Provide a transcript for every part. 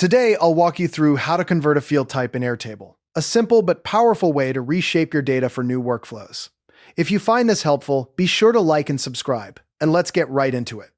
Today, I'll walk you through how to convert a field type in Airtable, a simple but powerful way to reshape your data for new workflows. If you find this helpful, be sure to like and subscribe, and let's get right into it.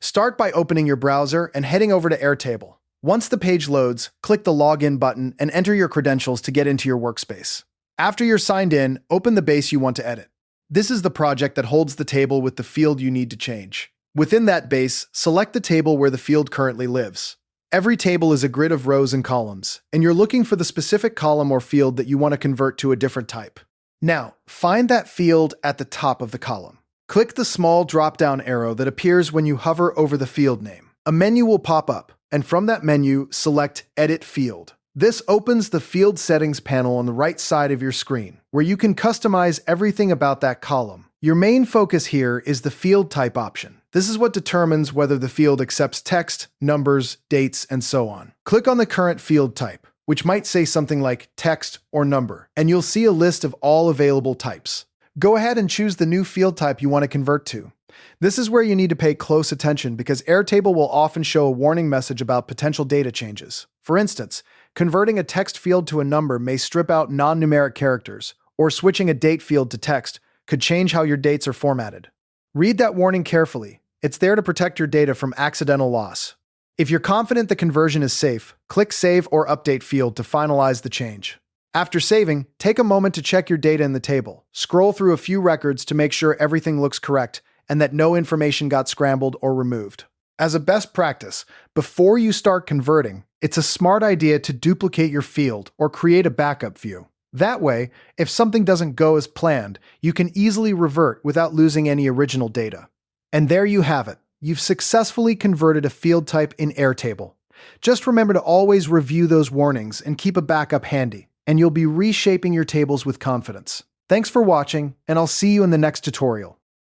Start by opening your browser and heading over to Airtable. Once the page loads, click the Login button and enter your credentials to get into your workspace. After you're signed in, open the base you want to edit. This is the project that holds the table with the field you need to change. Within that base, select the table where the field currently lives. Every table is a grid of rows and columns, and you're looking for the specific column or field that you want to convert to a different type. Now, find that field at the top of the column. Click the small drop-down arrow that appears when you hover over the field name. A menu will pop up, and from that menu, select Edit Field. This opens the Field Settings panel on the right side of your screen, where you can customize everything about that column. Your main focus here is the Field Type option. This is what determines whether the field accepts text, numbers, dates, and so on. Click on the current field type, which might say something like text or number, and you'll see a list of all available types. Go ahead and choose the new field type you want to convert to. This is where you need to pay close attention because Airtable will often show a warning message about potential data changes. For instance, converting a text field to a number may strip out non-numeric characters, or switching a date field to text could change how your dates are formatted. Read that warning carefully. It's there to protect your data from accidental loss. If you're confident the conversion is safe, click Save or Update field to finalize the change. After saving, take a moment to check your data in the table. Scroll through a few records to make sure everything looks correct and that no information got scrambled or removed. As a best practice, before you start converting, it's a smart idea to duplicate your field or create a backup view. That way, if something doesn't go as planned, you can easily revert without losing any original data. And there you have it. You've successfully converted a field type in Airtable. Just remember to always review those warnings and keep a backup handy, and you'll be reshaping your tables with confidence. Thanks for watching, and I'll see you in the next tutorial.